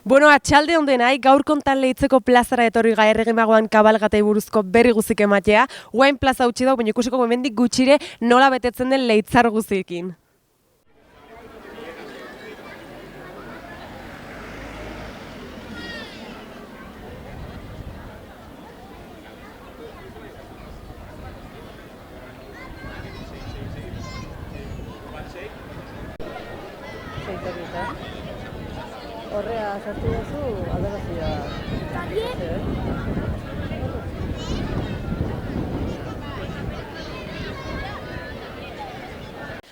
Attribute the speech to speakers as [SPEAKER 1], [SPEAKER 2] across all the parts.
[SPEAKER 1] Bueno, atxalde ondenai, gaur kontan lehitzeko plazara etorri gai erregimagoan kabalgatei buruzko berri guzik ematea. Guain plaza utzi dago, baina ikusiko hemendik gutxire nola betetzen den leitzar guziekin.
[SPEAKER 2] Horrea sartu duzu, adorazioa.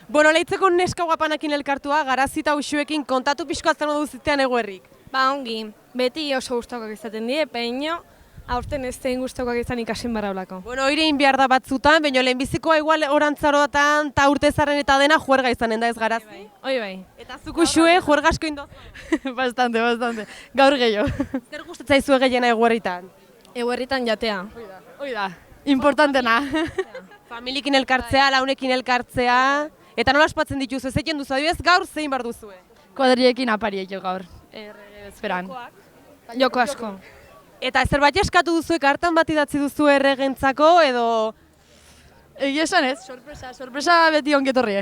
[SPEAKER 1] Bueno, lehitzeko neska guapanakin elkartua, garazita usuekin kontatu pixko atzen duzitean eguerrik.
[SPEAKER 3] Ba ongi, beti oso gustakoak izaten die, peino, aurten ez zein gustakoak izan ikasen baraulako.
[SPEAKER 1] Bueno, irein behar da batzutan, baina lehenbizikoa igual orantzarotan eta urtezaren eta dena juerga izanen da ez garazi.
[SPEAKER 3] Hoi bai.
[SPEAKER 1] Eta zuk usue juerga asko indoz.
[SPEAKER 2] Bastante. Gaur gehiago.
[SPEAKER 1] Zer gustatzaizu gehiena eguerritan?
[SPEAKER 3] Eguerritan jatea.
[SPEAKER 2] Hoi da, importantena.
[SPEAKER 1] Familikin elkartzea, launekin elkartzea, eta nola ospatzen dituzu, ez egin duzu, adibidez gaur zein bar duzue?
[SPEAKER 2] Kuadriekin apariek jo gaur. Esperan.
[SPEAKER 3] Joko asko.
[SPEAKER 1] Eta zerbait eskatu duzu, kartan bat idatzi duzu erregentzako, edo...
[SPEAKER 2] Egia esan ez, sorpresa beti ongetorri.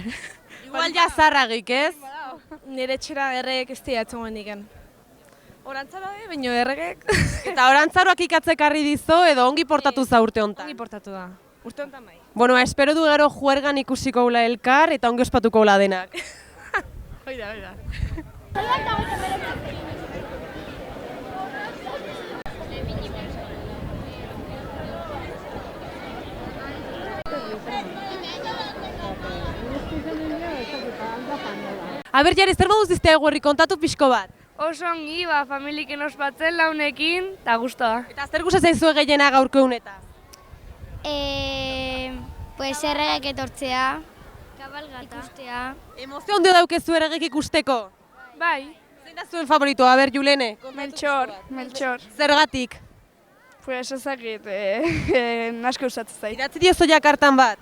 [SPEAKER 1] Igual ja zarragik, ez?
[SPEAKER 3] Nire etxera erregek ez dira etzongo hendiken. Orantzara baino erregek.
[SPEAKER 1] Eta orantzaroak ikatzekarri dizo, edo ongi portatu za urte hontan?
[SPEAKER 3] Ongi portatu da. Urte honetan bai.
[SPEAKER 1] Bueno, espero du gero juergan ikusiko ula elkar, eta ongi ospatuko ula denak.
[SPEAKER 2] Hoi da.
[SPEAKER 1] Aber, jari, zer moduz dizte eguerri, kontatu pixko bat?
[SPEAKER 3] Oso ongi, familiken ospatzen launekin, eta guztua.
[SPEAKER 1] Eta zer gustatzen gehiena gaurko egunetaz?
[SPEAKER 4] Pues erregek etortzea, ikustea.
[SPEAKER 1] Emozio handio daukezu erregek ikusteko?
[SPEAKER 3] Bai.
[SPEAKER 1] Zein da zuen favoritoa, aber, Julene?
[SPEAKER 3] Meltxor.
[SPEAKER 1] Zergatik?
[SPEAKER 3] Pues ezakit, asko usatzen zait.
[SPEAKER 1] Idatzi diozo jakartan bat?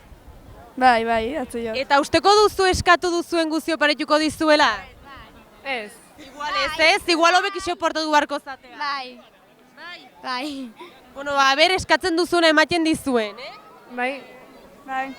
[SPEAKER 3] Bai, atzi jo.
[SPEAKER 1] Eta usteko duzu eskatu duzuen guzio paretuko dizuela?
[SPEAKER 3] Ez.
[SPEAKER 1] Igual ez, igual hobek iso portatu barko zatea.
[SPEAKER 4] Bai.
[SPEAKER 1] Bueno, aber, eskatzen duzuna ematen dizuen, eh?
[SPEAKER 3] Bai.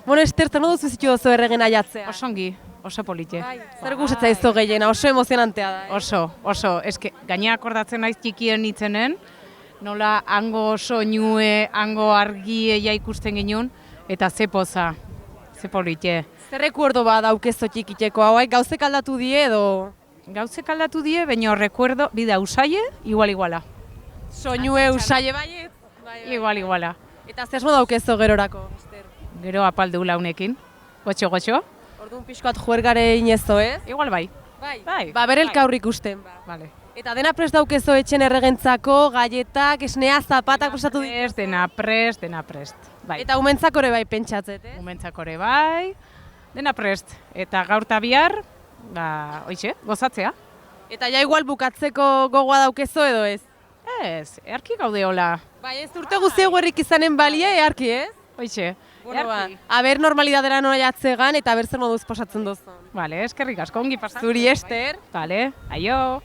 [SPEAKER 1] Bueno, Ester, zer modu zuzitu dozu erregen aiatzea?
[SPEAKER 5] Osongi, oso polite.
[SPEAKER 1] Zer gustatzen zaizu gehiena, oso emozionantea da.
[SPEAKER 5] Oso, eske gaina akordatzen naiz txikien nitzenen, nola hango soinue, hango argieia ikusten ginen, eta ze poza, ze polite.
[SPEAKER 1] Zer rekuerdo bat daukezo txikiteko hauek, gauzek aldatu die edo
[SPEAKER 5] Gauzek aldatu die, baina recuerdo, bida usaie, iguala.
[SPEAKER 1] soinue usaile baiet?
[SPEAKER 5] Iguala.
[SPEAKER 1] Eta zer modu daukezo gerorako, Ester?
[SPEAKER 5] Gero apaldu launekin, gotxo.
[SPEAKER 1] Orduan pixkoat juergare inezo, ez?
[SPEAKER 5] Igual bai.
[SPEAKER 1] Bai. Ba, bere elkaur ikusten.
[SPEAKER 5] Vale.
[SPEAKER 1] Eta dena prest daukezo etxen erregentzako, galletak, esnea, zapatak prestatu ditu.
[SPEAKER 5] Dena prest. Bai.
[SPEAKER 1] Eta umentzako ere bai pentsatzet, ez?
[SPEAKER 5] Umentzako ere bai, dena prest. Eta gaur eta bihar, gozatzea.
[SPEAKER 1] Eta ja igual bukatzeko gogoa daukezo edo ez?
[SPEAKER 5] Ez, earki gaude hola.
[SPEAKER 1] Bai, ez urte guzti eguerrik izanen balia, earki, ez?
[SPEAKER 5] Hoixe,
[SPEAKER 1] Bueno, ba,
[SPEAKER 5] earki.
[SPEAKER 1] aber normalidadera nola jatzegan eta aber zer moduz pasatzen duzun.
[SPEAKER 5] Vale, eskerrik asko, ongi pasatu.
[SPEAKER 1] Zuri, Ester.
[SPEAKER 5] Vale, aio.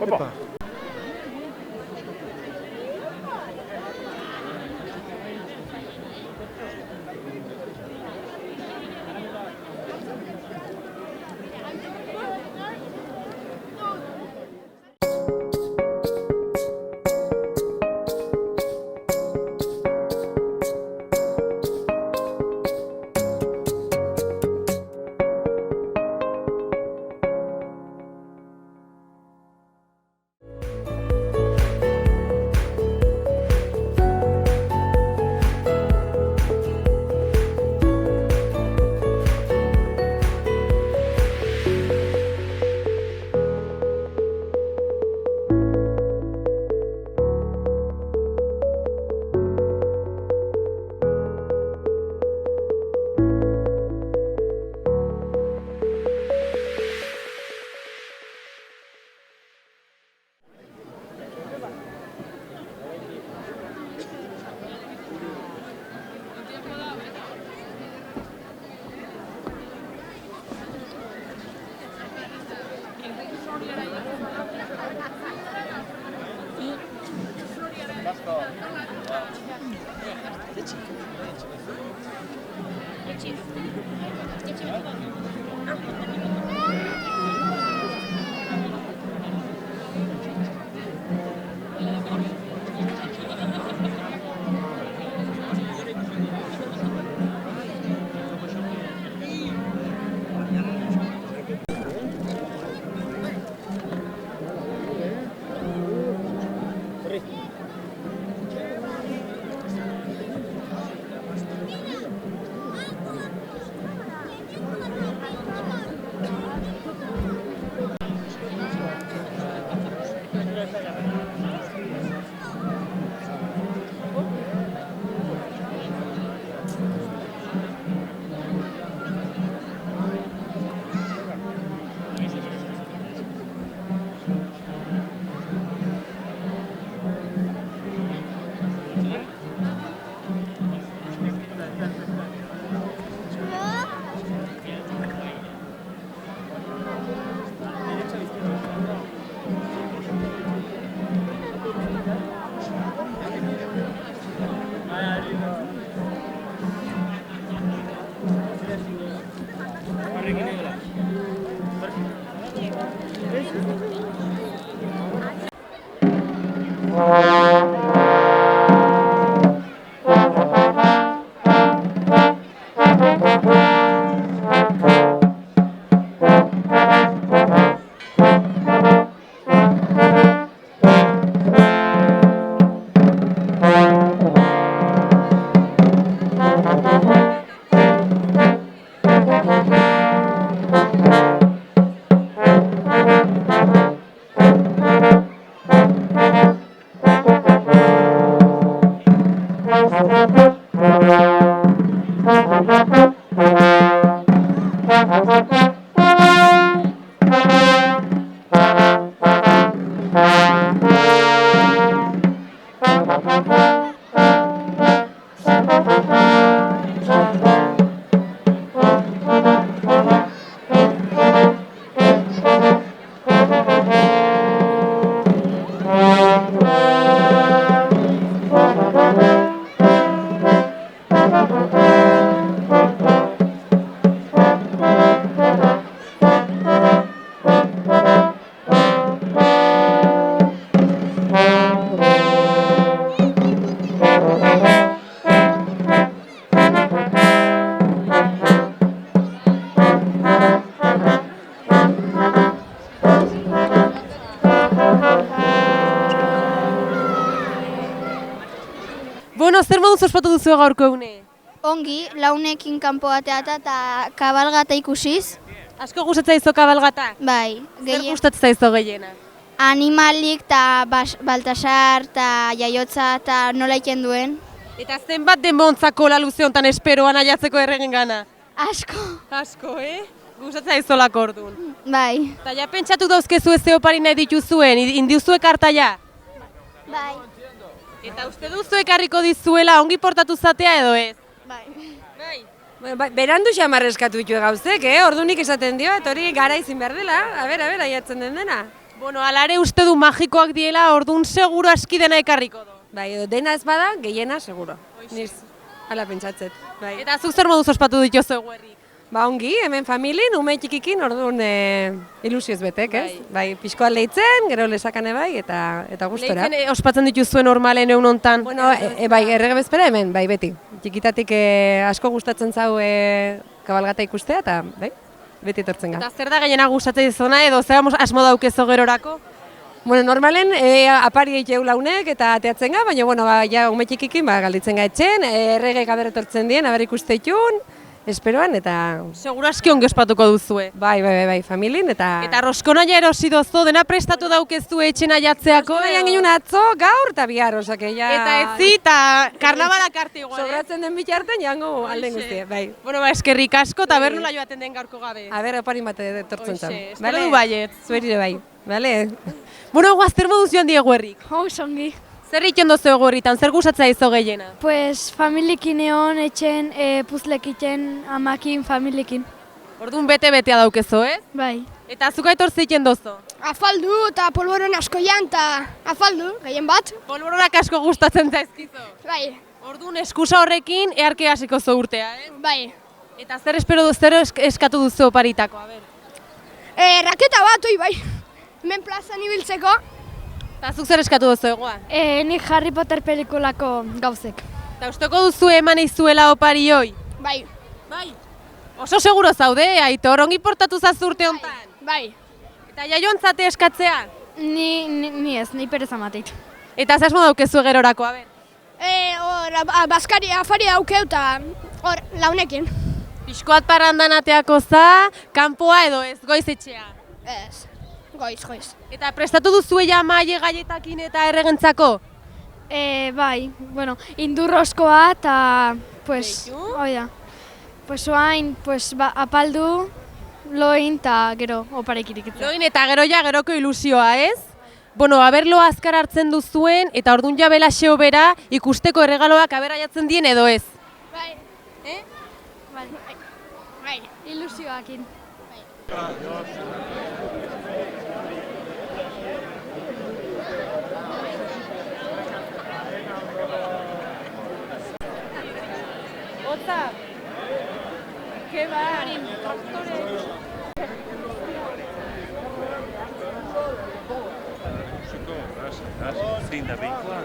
[SPEAKER 6] Opa.
[SPEAKER 1] Bueno, zer moduz ospatu duzu gaurko egune?
[SPEAKER 4] Ongi, launekin kanpo bateata eta kabalgata ikusiz.
[SPEAKER 1] Asko gustatzen zaizu kabalgata?
[SPEAKER 4] Bai,
[SPEAKER 1] Zer gustatzen zaizu gehiena?
[SPEAKER 4] animalik eta Baltasar eta jaiotza eta nola iken duen.
[SPEAKER 1] Eta zenbat denbontzako la luze hontan esperoan aiatzeko erregen gana?
[SPEAKER 4] Asko.
[SPEAKER 1] Asko, Gustatzen zaizolako orduan.
[SPEAKER 4] Bai.
[SPEAKER 1] Eta ja pentsatu dauzkezu ez zeopari nahi dituzuen, indiuzue kartaia?
[SPEAKER 4] Bai.
[SPEAKER 1] Eta uste duzu ekarriko dizuela ongi portatu zatea edo ez?
[SPEAKER 4] Bai.
[SPEAKER 6] Bai. Berandu xamar eskatu ditu gauzek, ordunik esaten dio, eta hori gara izin behar dela, a ber, aiatzen den dena.
[SPEAKER 1] Bueno, alare uste du magikoak diela, orduan seguro aski dena ekarriko du.
[SPEAKER 6] Bai, edo dena ez bada, gehiena, seguro. Niz, ala pentsatzet. Bai.
[SPEAKER 1] Eta zuk zer moduz ospatu dituzu eguerrik?
[SPEAKER 6] Ba ongi, hemen familin, ume txikikin, orduan ilusioz betek, ez? Bai, pixkoa lehitzen, gero lesakane bai, eta gustora.
[SPEAKER 1] Lehitzen ospatzen dituzue normalen egun hontan?
[SPEAKER 6] Bueno, bai, errege bezpera hemen, bai, beti. Txikitatik asko gustatzen zau kabalgata ikustea, eta bai, beti etortzen gara.
[SPEAKER 1] Eta zer da gehiena gustatzen dizuna edo zer asmo daukezo gerorako?
[SPEAKER 6] Bueno, normalen apari egiteu launek eta ateatzen ga, baina bueno, ja ume txikikin galditzen ga etxen, errege gaber etortzen dien, aber ikusteitun, esperoan eta...
[SPEAKER 1] Seguro aski ongi ospatuko duzue.
[SPEAKER 6] Bai, familin eta...
[SPEAKER 1] Eta roskonaia erosi dozu, dena prestatu daukezu etxen aiatzeako?
[SPEAKER 6] Roskonaia ginen atzo, gaur eta bihar, osake ja...
[SPEAKER 1] Eta etzi, eta karnabalak arte igual,
[SPEAKER 6] Sobratzen den bitarten jango alden guztie, bai.
[SPEAKER 1] Bueno, eskerrik asko, eta ber nola joaten den gaurko gabe.
[SPEAKER 6] Aber, oparin bat etortzen zau.
[SPEAKER 1] Espero du baiet.
[SPEAKER 6] Zuerire bai, bale?
[SPEAKER 1] Bueno, zer moduz joan die eguerrik?
[SPEAKER 2] Ongi.
[SPEAKER 1] Zer egiten dozu eguerritan, zer gustatzen zaizu gehiena?
[SPEAKER 2] Pues familiekin egon, etxen, puzlekitzen, amakin, familiekin.
[SPEAKER 1] Orduan bete-betea daukezu,
[SPEAKER 2] Bai.
[SPEAKER 1] Eta zuka etortze egiten dozu?
[SPEAKER 7] Afaldu eta polboron asko jan, eta afaldu, gehien bat.
[SPEAKER 1] Polboronak asko gustatzen zaizkizu.
[SPEAKER 7] Bai,
[SPEAKER 1] Orduan, eskusa horrekin, eharke hasiko zo urtea,
[SPEAKER 7] Bai.
[SPEAKER 1] Eta zer eskatu duzu oparitako, a ber?
[SPEAKER 7] Raketa bat, bai. Hemen plazan ibiltzeko.
[SPEAKER 1] Eta zuk zer eskatu duzu egoa?
[SPEAKER 7] Nik Harry Potter pelikulako gauzek.
[SPEAKER 1] Eta usteko duzu eman izuela opari hoi?
[SPEAKER 7] Bai.
[SPEAKER 1] Bai. Oso seguro zaude, Aitor, ongi portatu zazu urte honetan.
[SPEAKER 7] Bai.
[SPEAKER 1] Eta jaioantzate eskatzea?
[SPEAKER 7] Ni ez, ni pereza matit.
[SPEAKER 1] Eta zasmo daukezu gerorako, a ber?
[SPEAKER 7] Baskari afari daukeu eta hor, launekin.
[SPEAKER 1] Pixkoat parrandan ateako za, kanpoa edo ez, goiz etxea.
[SPEAKER 7] Ez, goiz.
[SPEAKER 1] Eta prestatu duzu ea maile gaietakin eta erregentzako?
[SPEAKER 7] Bai, bueno, indurrozkoa eta, pues,
[SPEAKER 1] Beitu?
[SPEAKER 7] oida. Pues oain, pues, apaldu, loin eta gero oparekirik.
[SPEAKER 1] Loin eta geroko ilusioa, ez? Bueno, aberloa azkar hartzen duzuen eta ordun ja belaxeo bera ikusteko erregaloak abera jatzen dien edo ez?
[SPEAKER 7] Bai. Bai, ilusioakin.
[SPEAKER 1] Otza! Ke ba? Traktore!
[SPEAKER 8] Zein da behikoa?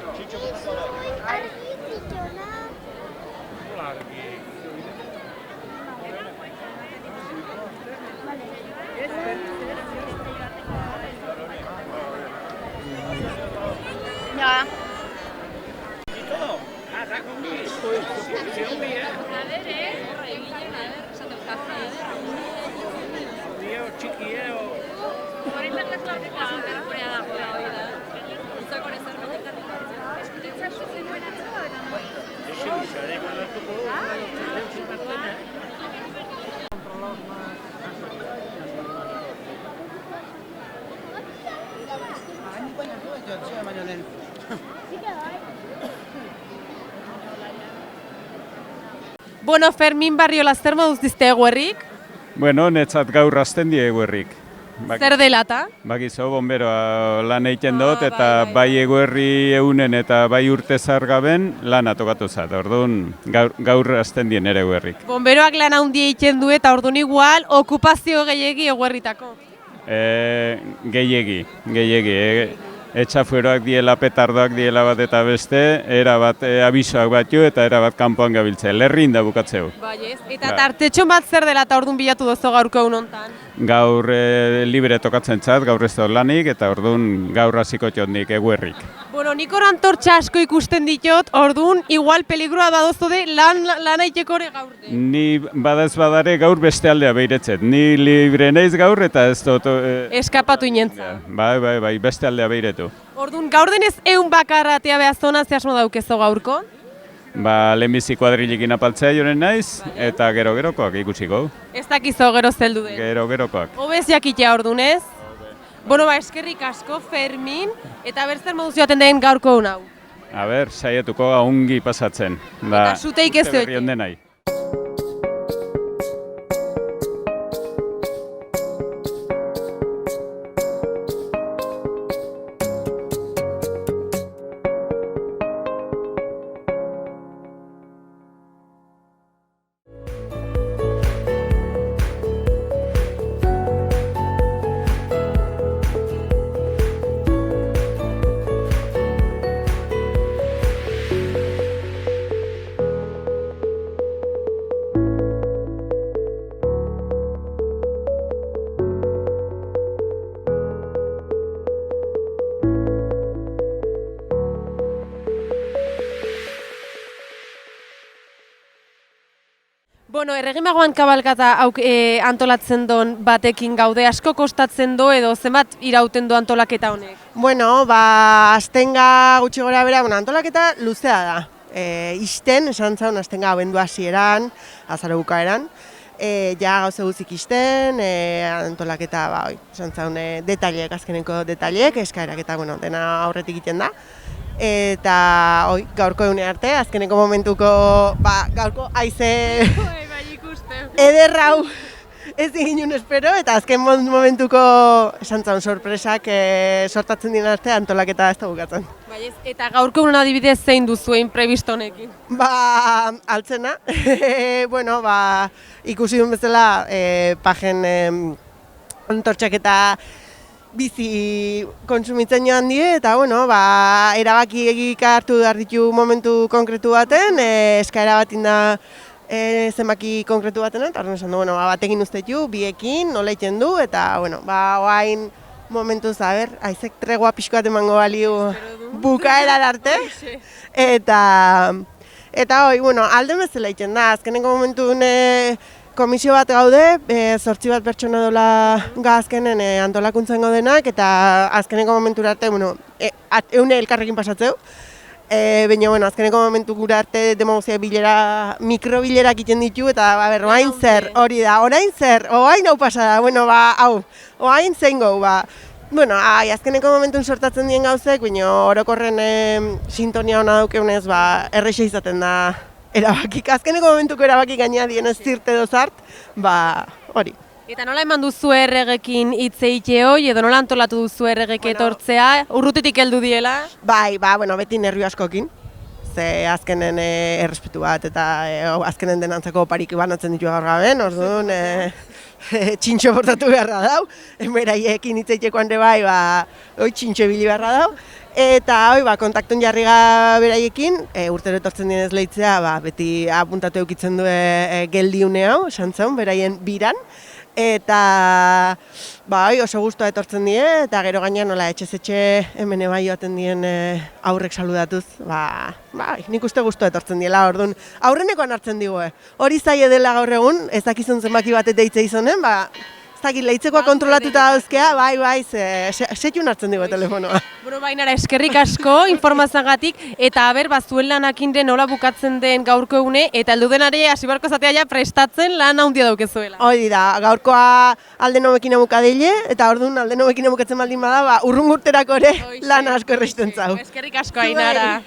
[SPEAKER 7] Ja.
[SPEAKER 1] Bueno, Fermin Barriola, zer moduz dizte eguerrik?
[SPEAKER 9] Bueno, netzat gaur hasten die eguerrik.
[SPEAKER 1] Zer delata?
[SPEAKER 9] Bakizu, bomberoa lan egiten dut, eta
[SPEAKER 1] bai.
[SPEAKER 9] bai eguerri eunen eta bai urte zargaben lana tokatu zat. Orduan, gaur hasten dien ere eguerrik.
[SPEAKER 1] Bomberoak lan handia egiten du eta orduan igual okupazio gehiegi eguerritako.
[SPEAKER 9] Gehiegi. Etxafueroak diela, petardoak diela bat eta beste, era bat abisoak batio eta era bat kanpoan gabiltze. Lerrin da bukatzeu.
[SPEAKER 1] Bai ez, eta
[SPEAKER 9] Ba.
[SPEAKER 1] tartetxon bat zer dela eta orduan bilatu dozu gaurko egun hontan.
[SPEAKER 9] Gaur libre tokatzen txat, gaur ez dut lanik, eta orduan gaur hasiko txot nik eguerrik.
[SPEAKER 1] Bueno, nik oran tortxa asko ikusten ditot, orduan igual peligroa badozu de lan aiteko ere gaur de.
[SPEAKER 9] Ni badaz badare gaur beste aldea behiretzet. Ni libre naiz gaur eta ez dut...
[SPEAKER 1] Eskapatu inentza.
[SPEAKER 9] Bai, beste aldea behiretu.
[SPEAKER 1] Orduan, gaur denez eun bakarra atea behar zona, ze asmo daukezo gaurko?
[SPEAKER 9] Lehenbizi kuadrilikin apaltzea joren naiz, eta gero-gerokoak ikusiko.
[SPEAKER 1] Ez dakizo gero zeldu den.
[SPEAKER 9] Gero-gerokoak.
[SPEAKER 1] Hobez jakitea orduan ez? Bueno, eskerrik asko, Fermin, eta berzer moduz joaten den gaurko hau.
[SPEAKER 9] A ber, saietuko ongi pasatzen.
[SPEAKER 1] Eta zuteik ez
[SPEAKER 9] urte berri on denai.
[SPEAKER 1] Bueno, erregimagoan kabalkata antolatzen don batekin gaude, asko kostatzen do edo zenbat irauten do antolaketa honek?
[SPEAKER 10] Bueno, astenga gutxi gora bera, antolaketa luzea da. Isten, esan zaun, astenga abendu hasieran, azaro bukaeran. Ja gauze guzik isten, antolaketa, esan zaun, detaileek, azkeneko detaileek, eskaerak eta, dena aurretik egiten da. Eta gaurko egune arte, azkeneko momentuko, gaurko haize ederrau ez egin espero, eta azken momentuko esan zaun sorpresak sortatzen dien arte antolaketa ez da bukatzen.
[SPEAKER 1] Bai, eta gaurko egun adibidez zein duzu imprevisto honekin?
[SPEAKER 10] Ba, altzena. Bueno, ba, ikusi duen bezala, pajen antortxak eta bizi kontsumitzen joan die, eta bueno, ba, erabaki hartu behar ditu momentu konkretu baten, eskaera bat inda zenbaki konkretu baten, eta horren esan du, bueno, batekin ustetu, biekin, nola iten du, eta bueno, ba, oain momentuz, aizek tregua pixko bat emango baliu bukaeran arte, eta hoi, bueno, alde bezala iten da, azkeneko momentun komisio bat gaude, 8 bat pertsona dola azkenen antolakuntzan gaudenak, eta azkeneko momentura arte, bueno, eune elkarrekin pasatzeu. Baina, bueno, azkeneko momentu gura arte demagozia bilera, mikrobilerak egiten ditu, eta, oain zer, hori da, orain zer, oain hau pasada, bueno, ba, hau, oain zein gau, ba. Bueno, azkeneko momentun sortatzen dien gauzek, baina orokorren sintonia hona daukeunez, ba, erreixa izaten da erabakik. Azkeneko momentuko erabakik gaina dien ez zirte dozart, ba, hori.
[SPEAKER 1] Eta nola eman duzu erregekin hitz eite hoi, edo nola antolatu duzu erregek etortzea, urrutitik heldu diela?
[SPEAKER 10] Bai, ba, bueno, beti nervio askokin. Ze azkenen errespetu bat eta azkenen denantzako oparik banatzen ditu gaur gaben, orduan txintxo portatu beharra dau. Beraiekin hitz eitekoan ere bai, ba, txintxo ebili beharra dau. Eta hoi, ba, kontaktun jarri beraiekin, urtero etortzen dienez lehitzea, ba, beti apuntatu eukitzen du geldiune hau, esan zaun, beraien biran. Eta ba, oso guztua etortzen die, eta gero gainean nola etxez-etxe hemen bai joaten dien aurrek saludatuz. Ba, nik uste guztua etortzen diela, orduan aurrenekoan hartzen digue. Hori zaie dela gaur egun, ez dakizun zenbaki bat deitze izonen, ba, ez dakit lehitzekoa kontrolatuta dauzkea, bai, setxun hartzen digue telefonoa.
[SPEAKER 1] Bueno, bainara, eskerrik asko informazioagatik, eta zuen lanakin den nola bukatzen den gaurko egune, eta heldu denare hasi beharko zatea ja prestatzen lan handia daukezuela.
[SPEAKER 10] Hori da, gaurkoa alde nobekin amukadeile, eta orduan alde nobekin amukatzen baldin bada, ba, urrungurterako ere lan asko erresten zau.
[SPEAKER 1] Eskerrik asko, Ainara.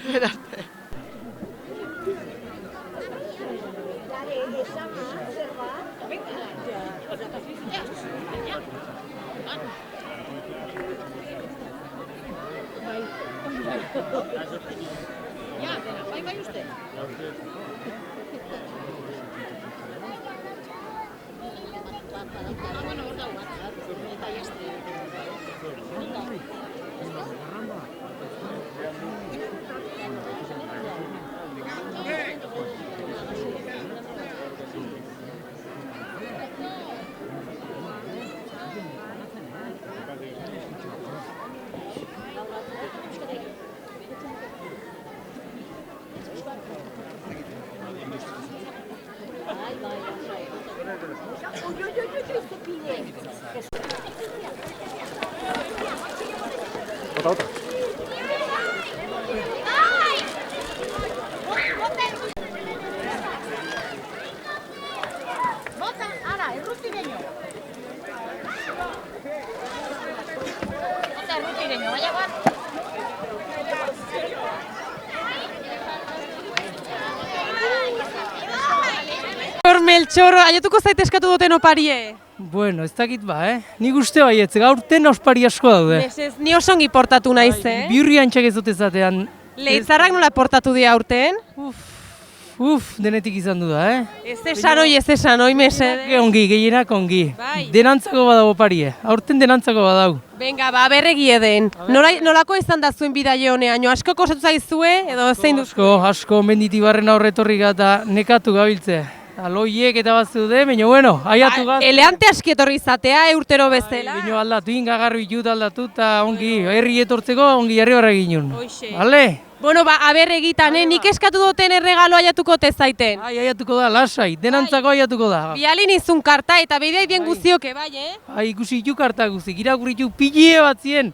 [SPEAKER 1] Meltxor, aiatuko zait eskatu duten oparie?
[SPEAKER 8] Bueno, ez dakit ba, Nik uste baietz, gaurten ospari asko daude.
[SPEAKER 1] Mesez, ni osongi portatu naiz,
[SPEAKER 8] Birri antxak ez dut ezatean.
[SPEAKER 1] Lehitzarrak nola portatu dira aurten?
[SPEAKER 8] Denetik izan du da,
[SPEAKER 1] Ez esan oi, mesede.
[SPEAKER 8] Ongi, gehienak ongi.
[SPEAKER 1] Bai.
[SPEAKER 8] Denantzako badago oparie, aurten denantzako badago.
[SPEAKER 1] Venga, ba, berregi eden. Nolako izan da zuen bidaio honean? Asko kostatu zaizue, edo zein duzu?
[SPEAKER 8] Asko, menditibarren aurretorrik eta nekatu gabiltze. Aloiek eta bat zeude, baina bueno, aiatu gaz.
[SPEAKER 1] Eleante aski etorri izatea, urtero bezala.
[SPEAKER 8] Baina aldatu, ingagarri ditut aldatu eta ongi, herri etortzeko ongi jarri barra ginen. Bale?
[SPEAKER 1] Bueno, ba, aberregitan, nik eskatu duten erregalo aiatuko tezaiten.
[SPEAKER 8] Aiatuko da, lasai, denantzako aiatuko da.
[SPEAKER 1] Bialin izun karta eta bidea bien guztioke, bai,
[SPEAKER 8] Ikusi ditu karta guztik, irakurritu pilie bat zien.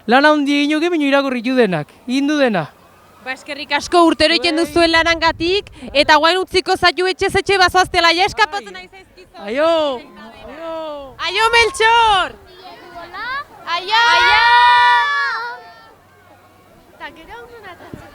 [SPEAKER 8] Lan handi eginoke, baina irakurritu denak, hindu dena.
[SPEAKER 1] Ba, eskerrik asko urtero egiten duzuen lanangatik, eta guain utziko zaitu etxe bazoaztela, ja eskapatzen nahi zaizkizu.
[SPEAKER 8] Aio!
[SPEAKER 1] Aio, Meltxor! Aio!
[SPEAKER 7] Eta gero hona atatzen.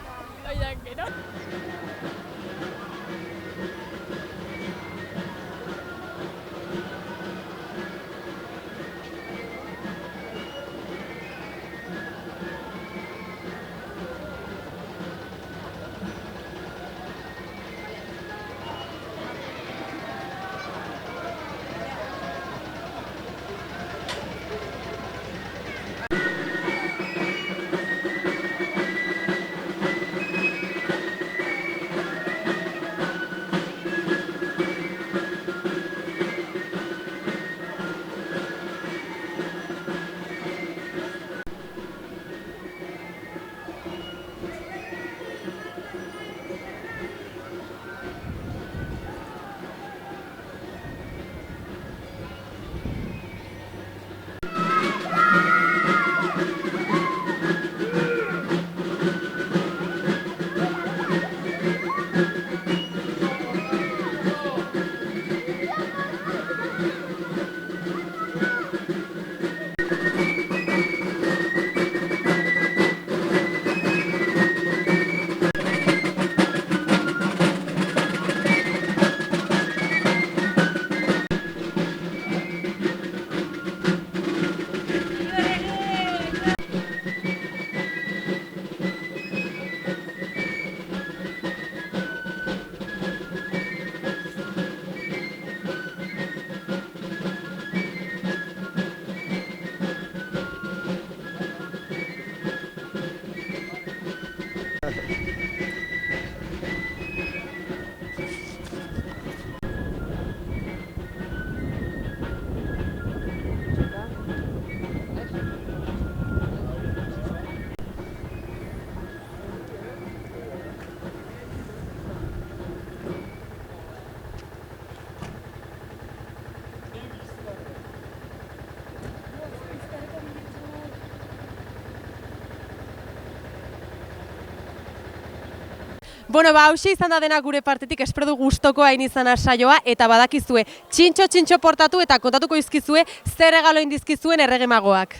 [SPEAKER 1] Bueno, hauxe izan da dena gure partetik, espero du gustokoa izan saioa, eta badakizue, txintxo portatu eta kontatuko izkizue zer regalo indizkizuen Errege Magoak.